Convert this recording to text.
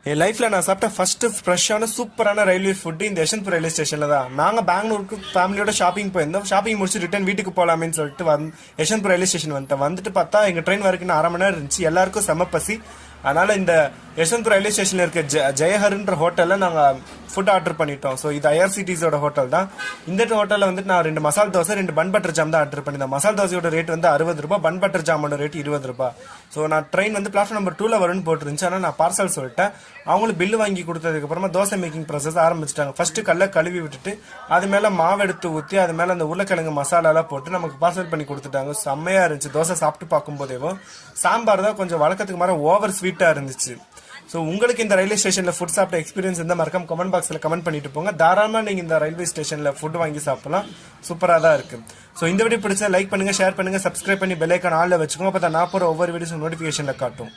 என் லைஃப்ல நான் சாப்பிட்ட ஃபர்ஸ்ட் ஃப்ரெஷ்ஷான சூப்பரான ரயில்வே ஃபுட் இந்த யஷ்வந்த்பூர் ரயில்வே ஸ்டேஷன்ல தான். நாங்க பெங்களூருக்கு ஃபேமிலியோட ஷாப்பிங் போயிருந்தோம். ஷாப்பிங் முடிச்சு ரிட்டர்ன் வீட்டுக்கு போலாமேன்னு சொல்லிட்டு யஷ்வந்த்பூர் ரயில்வே ஸ்டேஷன் வந்துட்டு பார்த்தா எங்க ட்ரெயின் வரைக்கும் 1/2 மணி நேரம் இருந்துச்சு. எல்லாருக்கும் செம பசி. அதனால இந்த யஷ்வந்த்பூர் ரயில்வே ஸ்டேஷன்ல இருக்க ஜெயஹர்ன்ற ஹோட்டல்ல நாங்க ஃபுட் ஆர்டர் பண்ணிட்டோம். ஸோ இது ஐஆர்சிடிசியோட ஹோட்டல் தான். இந்த ஹோட்டல்ல வந்துட்டு நான் 2 மசால் தோசை 2 பன் பட்டர் ஜாம் தான் ஆர்டர் பண்ணியிருந்தேன். மசால் தோசையோட ரேட் வந்து 60 ரூபாய், பன் பட்டர் ஜாமோட ரேட் 20 ரூபாய். ஸோ நான் ட்ரெயின் வந்து பிளாட்ஃபார்ம் நம்பர் 2ல வரும்னு போட்டுருந்துச்சு. ஆனால் நான் பார்சல் சொல்லிட்டேன். அவங்களுக்கு பில்லு வாங்கி கொடுத்ததுக்கு அப்புறமா தோசை மேக்கிங் ப்ராசஸ் ஆரம்பிச்சிட்டாங்க. ஃபர்ஸ்ட் கல்ல கழுவி விட்டுட்டு அது மேல மாவு எடுத்து ஊற்றி அது மேல அந்த உருளைக்கிழங்கு மசாலாலாம் போட்டு நமக்கு பார்சல் பண்ணி கொடுத்துட்டாங்க. செம்மையா இருந்துச்சு. தோசை சாப்பிட்டு பார்க்கும்போதேவும் சாம்பார் தான் கொஞ்சம் வழக்கத்துக்கு மாதிரி ஓவர் ஸ்வீட்டா இருந்துச்சு. ஸோ உங்களுக்கு இந்த ரயில்வே ஸ்டேஷன்ல ஃபுட் சாப்பிட்ட எக்ஸ்பீரியன்ஸ் இருந்தால் மறக்காம கமெண்ட் பாக்ஸ்ல கமெண்ட் பண்ணிட்டு போங்க. தாராளமா நீங்க இந்த ரயில்வே ஸ்டேஷன்ல ஃபுட் வாங்கி சாப்பிடலாம். சூப்பரா தான் இருக்கு. ஸோ இந்த வீடியோ பிடிச்சா லைக் பண்ணுங்க, ஷேர் பண்ணுங்க, சப்ஸ்கிரைப் பண்ணி பெல் ஐக்கான் ஆல்ல வச்சுக்கோங்க. அப்போ தான் நான் போற ஒவ்வொரு வீடியோஸ் நோட்டிஃபிகேஷன்ல காட்டும்.